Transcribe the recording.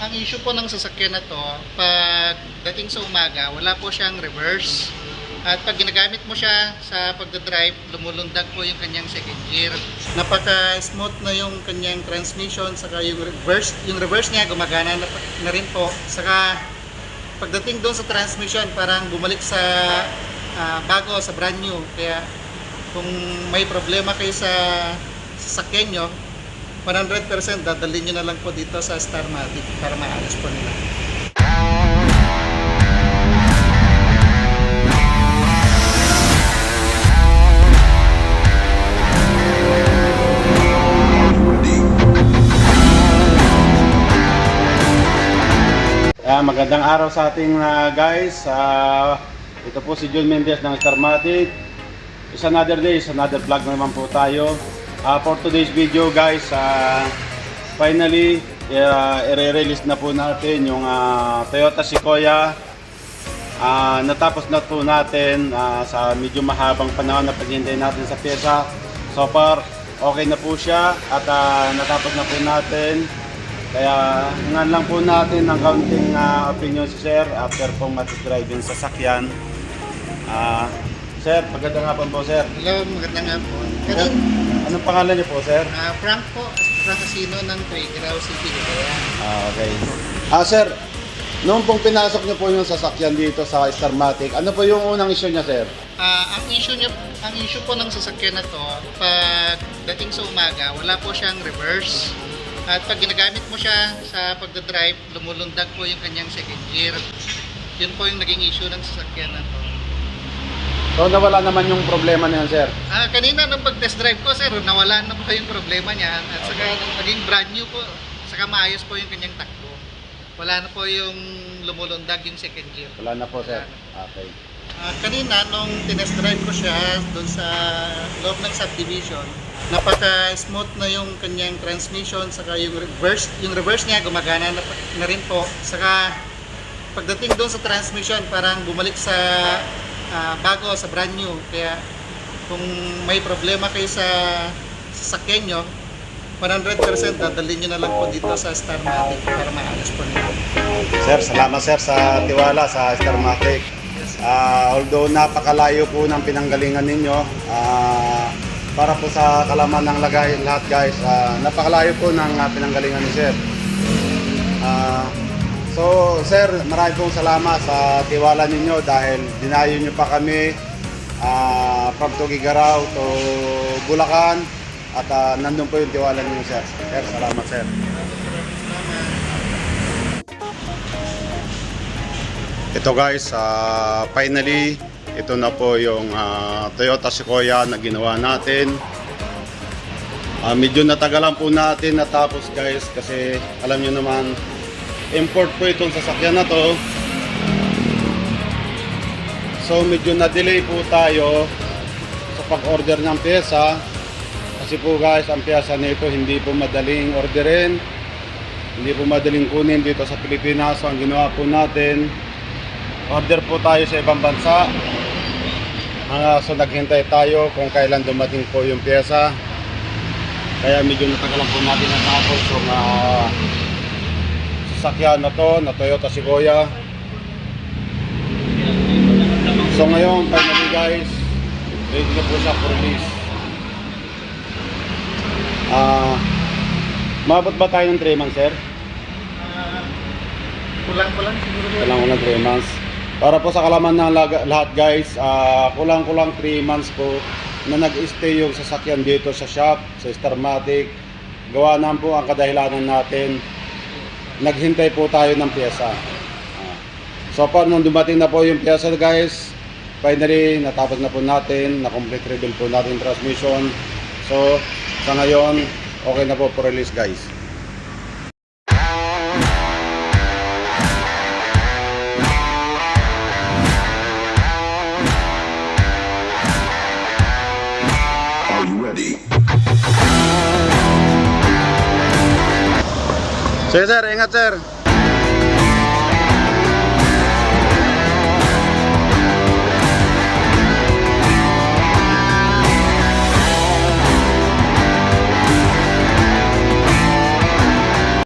Ang issue po ng sasakyan na to, pag dating sa umaga, wala po siyang reverse. At pag ginagamit mo siya sa pagdadrive, lumulundag po yung kanyang second gear. Napaka-smooth na yung kanyang transmission, saka yung reverse niya gumagana na rin po. Saka pagdating doon sa transmission, parang bumalik sa bago, sa brand new. Kaya kung may problema kayo sa sasakyan nyo, 100% dadalhin nyo na lang po dito sa Starmatic para maayos po nila. Magandang araw sa ating guys. Ito po si John Mendez ng Starmatic. It's another day, it's another vlog naman po tayo. For today's video guys, finally i-release na po natin yung Toyota Sequoia. Natapos na po natin sa medyo mahabang panahon na paghihintay natin sa pyesa. So far, okay na po siya at natapos na po natin. Kaya hingan lang po natin ng kaunting opinion si Sir after pong matidrive yung sasakyan. Sir, magandang hapon po Sir. Hello, magandang hapon. Anong pangalan niyo po Sir? Frank po, Frank Casino ng Tuigaraw City. Okay. Sir, noong pong pinasok niyo po yung sasakyan dito sa Starmatic, ano po yung unang issue niya Sir? Ang issue po ng sasakyan na to, pag dating sa umaga, wala po siyang reverse. At pag ginagamit mo siya sa pagdadrive, lumulundag po yung kanyang second gear. Yun po yung naging issue ng sasakyan na to. So nawala naman yung problema niyan Sir? Kanina nung pag-test drive ko Sir, nawala na po yung problema niya. At saka naging brand new po, saka maayos po yung kanyang takbo. Wala na po yung lumulundag yung second gear. Wala na po Sir? Okay. Kanina nung tinest drive ko siya doon sa loob ng subdivision, napaka-smooth na yung kanyang transmission, saka yung reverse niya gumagana na rin po. Saka pagdating doon sa transmission, parang bumalik sa bago, sa brand new. Kaya kung may problema kayo sa sasakyan nyo, 100% dadalhin nyo na lang po dito sa Starmatic para maayos po nila. Sir, salamat Sir sa tiwala sa Starmatic. Although napakalayo po ng pinanggalingan ninyo, para po sa kalaman ng lahat guys, napakalayo po ng pinanggalingan ni Sir. So Sir, maraming pong salamat sa tiwala ninyo dahil dinayo nyo pa kami from Tuguegarao to Bulacan at nandun po yung tiwala ninyo Sir. Sir, salamat Sir. Ito guys, finally ito na po yung Toyota Sequoia na ginawa natin. Medyo natagalan po natin natapos guys kasi alam nyo naman import po itong sasakyan na to. So medyo na-delay po tayo sa pag-order ng pyesa kasi po guys ang pyesa nito hindi po madaling orderin, hindi po madaling kunin dito sa Pilipinas. So ang ginawa po natin, order po tayo sa ibang bansa. So naghintay tayo kung kailan dumating po yung pyesa. Kaya medyo natagalan po natin natapos yung sasakyan na to, na Toyota Sequoia. So ngayon, finally guys, ready na po siya for release. Maabot ba tayo ng 3 months Sir? Kulang-kulang siguro. Kulang-kulang 3 months. Para po sa kalaman ng lahat guys, kulang-kulang 3 months po na nag-stay yung sasakyan dito sa shop, sa Starmatic. Gawa na po ang kadahilanan natin, naghintay po tayo ng pyesa. So far nung dumating na po yung pyesa guys, finally natapos na po natin, na-complete rebuild po natin yung transmission. So sa ngayon, okay na po for release guys. Sige sir, ingat sir.